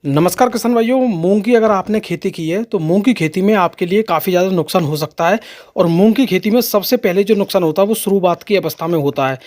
नमस्कार किसान भाइयों। मूंग की अगर आपने खेती की है तो मूंग की खेती में आपके लिए काफ़ी ज़्यादा नुकसान हो सकता है। और मूंग की खेती में सबसे पहले जो नुकसान होता है वो शुरुआत की अवस्था में होता है।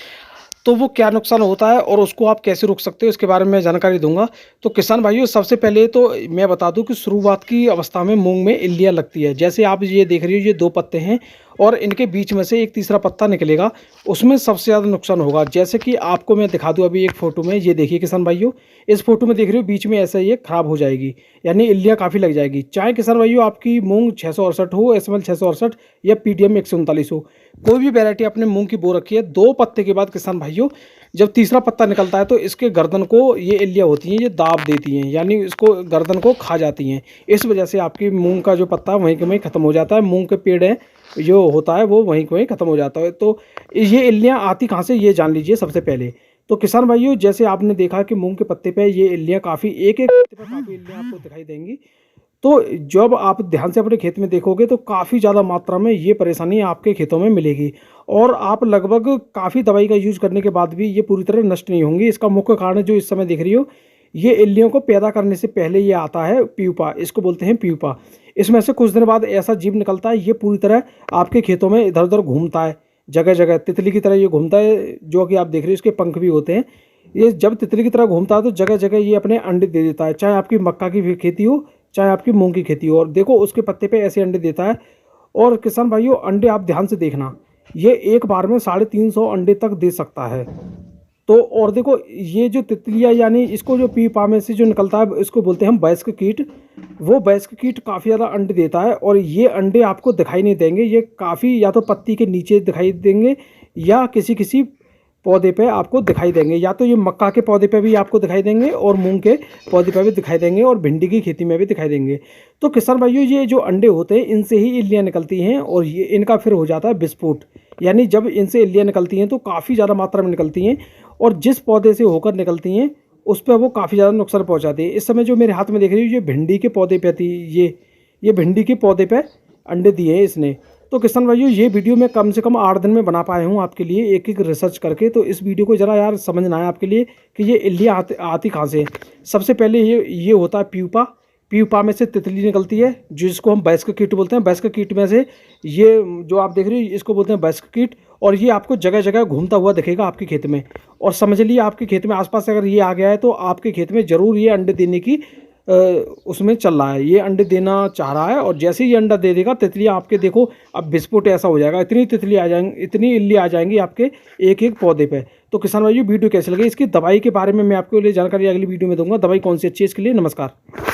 तो वो क्या नुकसान होता है और उसको आप कैसे रोक सकते हो इसके बारे में जानकारी दूंगा। तो किसान भाइयों, सबसे पहले तो मैं बता दूं कि शुरुआत की अवस्था में मूंग में इल्लियाँ लगती है। जैसे आप ये देख रही हो, ये दो पत्ते हैं और इनके बीच में से एक तीसरा पत्ता निकलेगा, उसमें सबसे ज़्यादा नुकसान होगा। जैसे कि आपको मैं दिखा दूं अभी एक फ़ोटो में, ये देखिए किसान भाइयों, इस फोटो में देख रहे हो बीच में ऐसा ये खराब हो जाएगी, यानी इल्लियाँ काफ़ी लग जाएगी। चाहे किसान भाइयों आपकी मूंग 668 हो, SML 668 या PTM 139 हो, कोई भी वैरायटी आपने मूंग की बो रखी है, दो पत्ते के बाद किसान भाइयों जब तीसरा पत्ता निकलता है तो इसके गर्दन को ये इल्लियाँ होती हैं, ये दाब देती हैं, यानी इसको गर्दन को खा जाती हैं। इस वजह से आपकी मूंग का जो पत्ता वहीं के वहीं ख़त्म हो जाता है, मूंग के पेड़ है जो होता है वो वहीं के वहीं ख़त्म हो जाता है। तो ये इल्लियाँ आती कहाँ से, ये जान लीजिए सबसे पहले। तो किसान भाइयों, जैसे आपने देखा कि मूंग के पत्ते पे ये इल्लियाँ काफ़ी, एक एक पत्ते पे काफ़ी इल्लियाँ आपको दिखाई देंगी। तो जब आप ध्यान से अपने खेत में देखोगे तो काफ़ी ज़्यादा मात्रा में ये परेशानी आपके खेतों में मिलेगी। और आप लगभग काफ़ी दवाई का यूज़ करने के बाद भी ये पूरी तरह नष्ट नहीं होंगी। इसका मुख्य कारण जो इस समय देख रही हो, ये इल्लियों को पैदा करने से पहले ये आता है प्यूपा, इसको बोलते हैं प्यूपा। इसमें से कुछ दिन बाद ऐसा जीव निकलता है, ये पूरी तरह आपके खेतों में इधर उधर घूमता है, जगह जगह तितली की तरह ये घूमता है। जो कि आप देख रहे हो इसके पंख भी होते हैं। ये जब तितली की तरह घूमता है तो जगह जगह ये अपने अंडे दे देता है, चाहे आपकी मक्का की खेती हो चाहे आपकी मूंग की खेती हो। और देखो उसके पत्ते पे ऐसे अंडे देता है। और किसान भाइयों, अंडे आप ध्यान से देखना, ये एक बार में 350 अंडे तक दे सकता है। तो और देखो ये जो तितलियाँ, यानी इसको जो पीपा में से जो निकलता है इसको बोलते हैं हम वयस्क कीट। वो वयस्क कीट काफ़ी ज़्यादा अंडे देता है और ये अंडे आपको दिखाई नहीं देंगे, ये काफ़ी या तो पत्ती के नीचे दिखाई देंगे या किसी किसी पौधे पे आपको दिखाई देंगे, या तो ये मक्का के पौधे पे भी आपको दिखाई देंगे और मूंग के पौधे पे भी दिखाई देंगे और भिंडी की खेती में भी दिखाई देंगे। तो किसान भाइयों, ये जो अंडे होते हैं इनसे ही इल्लियाँ निकलती हैं और ये इनका फिर हो जाता है विस्फोट। यानी जब इनसे इल्लियाँ निकलती हैं तो काफ़ी ज़्यादा मात्रा में निकलती हैं और जिस पौधे से होकर निकलती हैं उस पर वो काफ़ी ज़्यादा नुकसान पहुँचाती है। इस समय जो मेरे हाथ में देख रही हो, ये भिंडी के पौधे पे थी, ये भिंडी के पौधे पे अंडे दिए हैं इसने। तो किसान भाइयों, ये वीडियो मैं कम से कम 8 दिन में बना पाया हूँ आपके लिए, एक एक रिसर्च करके। तो इस वीडियो को ज़रा यार समझना है आपके लिए कि ये इल्लियाँ आती कहाँ से। सबसे पहले ये होता है प्यूपा। प्यूपा में से तितली निकलती है जिसको हम वयस्क कीट बोलते हैं। वयस्क कीट में से ये जो आप देख रहे हो इसको बोलते हैं वयस्क कीट। और ये आपको जगह जगह घूमता हुआ दिखेगा आपके खेत में। और समझ लीजिए आपके खेत में आसपास अगर ये आ गया है तो आपके खेत में ज़रूर ये अंडे देने की उसमें चल रहा है, ये अंडे देना चाह रहा है। और जैसे ही ये अंडा दे देगा, तितलियाँ आपके देखो अब विस्फोट ऐसा हो जाएगा, इतनी तितली आ जाएंगी, इतनी इल्ली आ जाएंगी आपके एक एक पौधे पे। तो किसान भाइयों, वीडियो कैसे लगे, इसकी दवाई के बारे में मैं आपको लिए जानकारी अगली वीडियो में दूंगा, दवाई कौन सी अच्छी है इसके लिए। नमस्कार।